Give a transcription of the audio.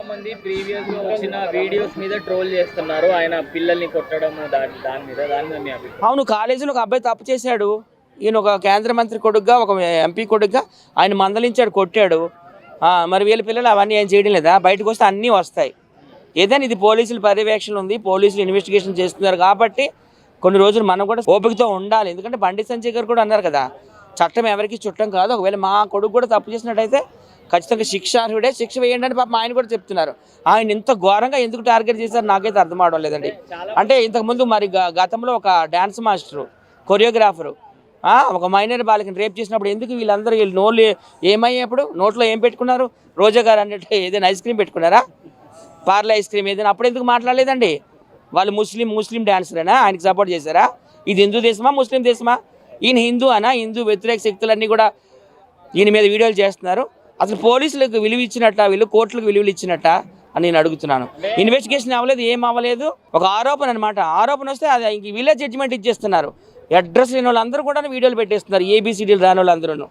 మంది ప్రీవియస్ గా వచ్చిన వీడియోస్ మీద ట్రోల్ చేస్తున్నారు, ఆయన పిల్లల్ని కొట్టడం దాని మీద మీ అభిప్రాయం? అవును, కాలేజీలో ఒక అబ్బాయి తప్పు చేశాడు. ఈయన ఒక కేంద్ర మంత్రి కొడుకుగా, ఒక ఎంపీ కొడుకుగా ఆయన మందలించాడు, కొట్టాడు. మరి వీళ్ళ పిల్లలు అవన్నీ ఏం చేయడం లేదా? బయటకు వస్తే అన్నీ వస్తాయి. ఏదైనా ఇది పోలీసుల పర్యవేక్షణ ఉంది, పోలీసులు ఇన్వెస్టిగేషన్ చేస్తున్నారు కాబట్టి కొన్ని రోజులు మనం కూడా ఓపికతో ఉండాలి. ఎందుకంటే బండి సంజయ్ గారు కూడా అన్నారు కదా, చట్టం ఎవరికి చుట్టం కాదు. ఒకవేళ మా కొడుకు కూడా తప్పు చేసినట్టయితే ఖచ్చితంగా శిక్షార్హుడే, శిక్ష వేయండి అని పాపం ఆయన కూడా చెప్తున్నారు. ఆయన ఇంత ఘోరంగా ఎందుకు టార్గెట్ చేశారు నాకైతే అర్థం అవడం లేదండి. అంటే ఇంతకుముందు మరి గతంలో ఒక డ్యాన్స్ మాస్టరు, కొరియోగ్రాఫరు ఒక మైనర్ బాలికని రేప్ చేసినప్పుడు ఎందుకు వీళ్ళందరూ వీళ్ళు నోళ్ళు ఏమయ్యేప్పుడు నోట్లో ఏం పెట్టుకున్నారు? రోజా గారు అన్నట్టు ఏదైనా ఐస్ క్రీమ్ పెట్టుకున్నారా? పార్లే ఐస్ క్రీమ్ ఏదైనా? అప్పుడు ఎందుకు మాట్లాడలేదండి? వాళ్ళు ముస్లిం డాన్సరేనా? ఆయనకి సపోర్ట్ చేశారా? ఇది హిందూ దేశమా ముస్లిం దేశమా? ఈయన హిందూ అనా? హిందూ వ్యతిరేక శక్తులన్నీ కూడా ఈయన మీద వీడియోలు చేస్తున్నారు. అసలు పోలీసులకు విలువ ఇచ్చినట్ట, వీళ్ళు కోర్టులకు విలువలు ఇచ్చినట్ట అని నేను అడుగుతున్నాను. ఇన్వెస్టిగేషన్ అవ్వలేదు, ఏం అవ్వలేదు, ఒక ఆరోపణ అనమాట. ఆరోపణ వస్తే అది ఇంక వీళ్ళే జడ్జిమెంట్ ఇచ్చేస్తున్నారు. అడ్రస్ లేని వాళ్ళందరూ కూడా వీడియోలు పెట్టేస్తున్నారు, ఏబిసిడీలు రాని వాళ్ళందరూ.